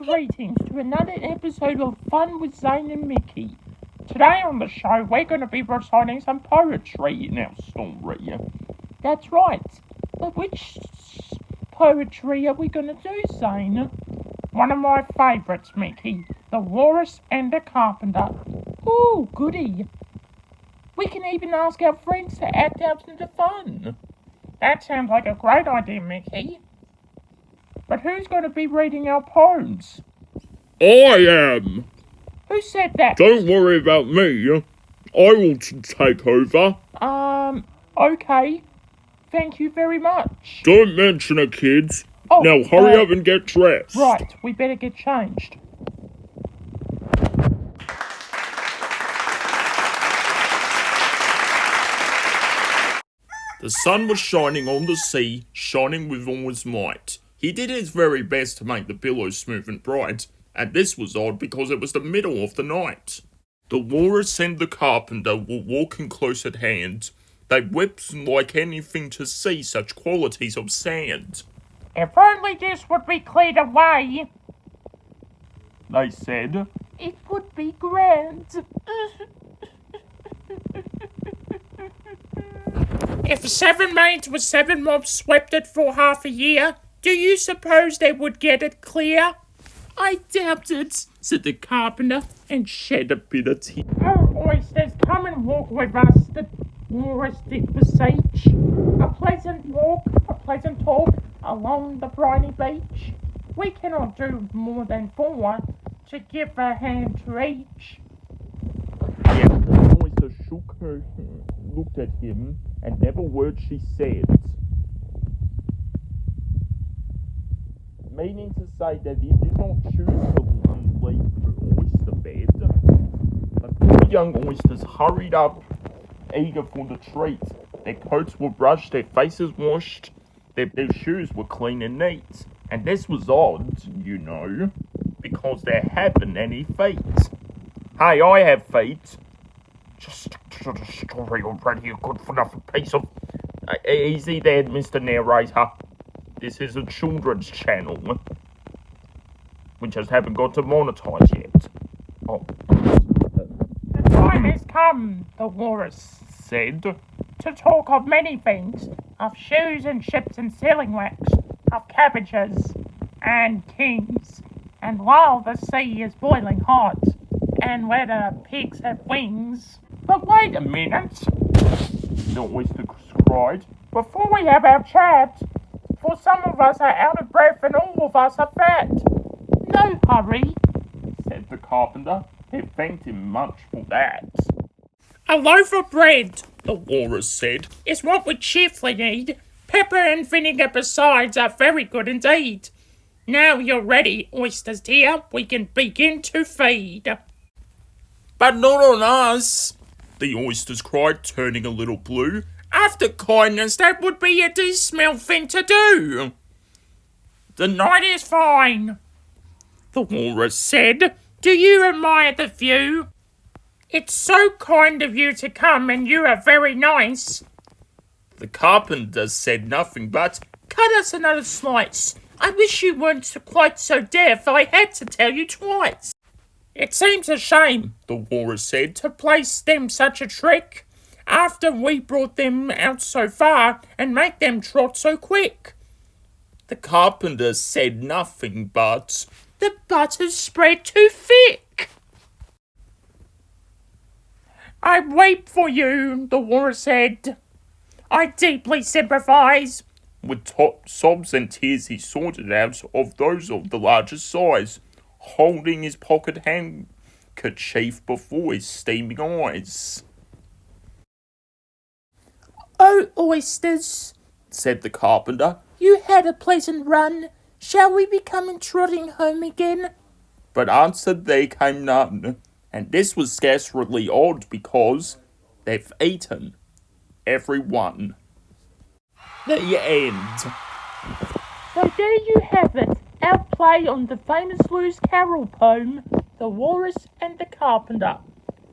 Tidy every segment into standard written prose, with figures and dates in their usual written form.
Greetings to another episode of Fun with Zain and Mickey. Today on the show, we're going to be reciting some poetry in our story. That's right. But which poetry are we going to do, Zain? One of my favourites, Mickey. The Walrus and the Carpenter. Ooh, goody. We can even ask our friends to act out into fun. That sounds like a great idea, Mickey. But who's going to be reading our poems? I am. Who said that? Don't worry about me. I will take over. Okay. Thank you very much. Don't mention it, kids. Oh, now hurry up and get dressed. Right, we better get changed. The sun was shining on the sea, shining with all his might. He did his very best to make the billows smooth and bright, and this was odd because it was the middle of the night. The Walrus and the Carpenter were walking close at hand. They wept like anything to see such qualities of sand. If only this would be cleared away, they said, it would be grand. If 7 maids with 7 mobs swept it for half a year, do you suppose they would get it clear? I doubt it, said the Carpenter, and shed a bit of tear. Oh, Oysters, come and walk with us, the Walrus did beseech. A pleasant walk, a pleasant talk, along the briny beach. We cannot do more than 4 to give a hand to each. Yet the Oyster shook her head, looked at him, and never a word she said. Meaning to say that he did not choose to leave her oyster bed. The 4 young oysters hurried up, eager for the treat. Their coats were brushed, their faces washed, their shoes were clean and neat. And this was odd, you know, because they haven't any feet. Hey, I have feet. Just stick to the story already, you good for nothing piece of... Easy there, Mr. Narrator. This is a children's channel. We just haven't got to monetize yet. Oh. The time has come, the Walrus said, to talk of many things, of shoes and ships and sealing wax, of cabbages and kings, and while the sea is boiling hot, and whether pigs have wings. But wait a minute, the Oyster cried, before we have our chat, for some of us are out of breath and all of us are fat. No hurry, said the Carpenter. He thanked him much for that. A loaf of bread, the Walrus said, is what we chiefly need. Pepper and vinegar besides are very good indeed. Now you're ready, Oysters dear, we can begin to feed. But not on us, the Oysters cried, turning a little blue. After kindness, that would be a dismal thing to do. The night is fine, the Walrus said. Do you admire the view? It's so kind of you to come, and you are very nice. The Carpenter said nothing but, cut us another slice. I wish you weren't quite so deaf, I had to tell you twice. It seems a shame, the Walrus said, to place them such a trick, after we brought them out so far, and make them trot so quick. The Carpenter said nothing but, the butter's spread too thick. I weep for you, the Walrus said. I deeply sympathise. With sobs and tears he sorted out of those of the largest size, holding his pocket handkerchief before his steaming eyes. Oh, Oysters, said the Carpenter, you had a pleasant run. Shall we be coming trotting home again? But answer there came none, and this was scarcely odd because they've eaten every one. The end. So there you have it, our play on the famous loose Carroll poem, The Walrus and the Carpenter.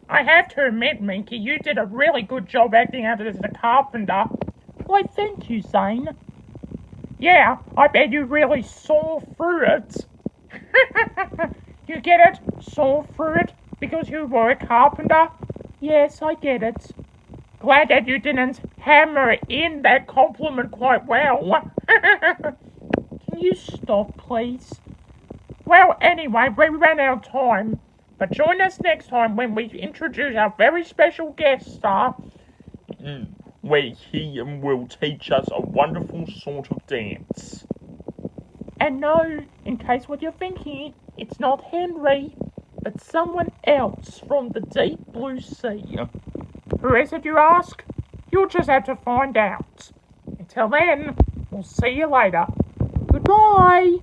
I have to admit, Minky, you did a really good job acting out as the Carpenter. Why, thank you, Zain. Yeah, I bet you really saw through it. You get it? Saw through it because you were a carpenter? Yes, I get it. Glad that you didn't hammer in that compliment quite well. Can you stop, please? Well, anyway, we ran out of time. But join us next time when we introduce our very special guest star. Where he will teach us a wonderful sort of dance. And no, in case what you're thinking, it's not Henry, but someone else from the deep blue sea. Who is it, you ask? You'll just have to find out. Until then, we'll see you later. Goodbye.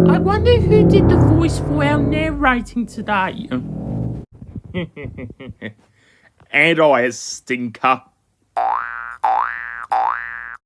I wonder who did the voice for our narrating today. And I, stinker.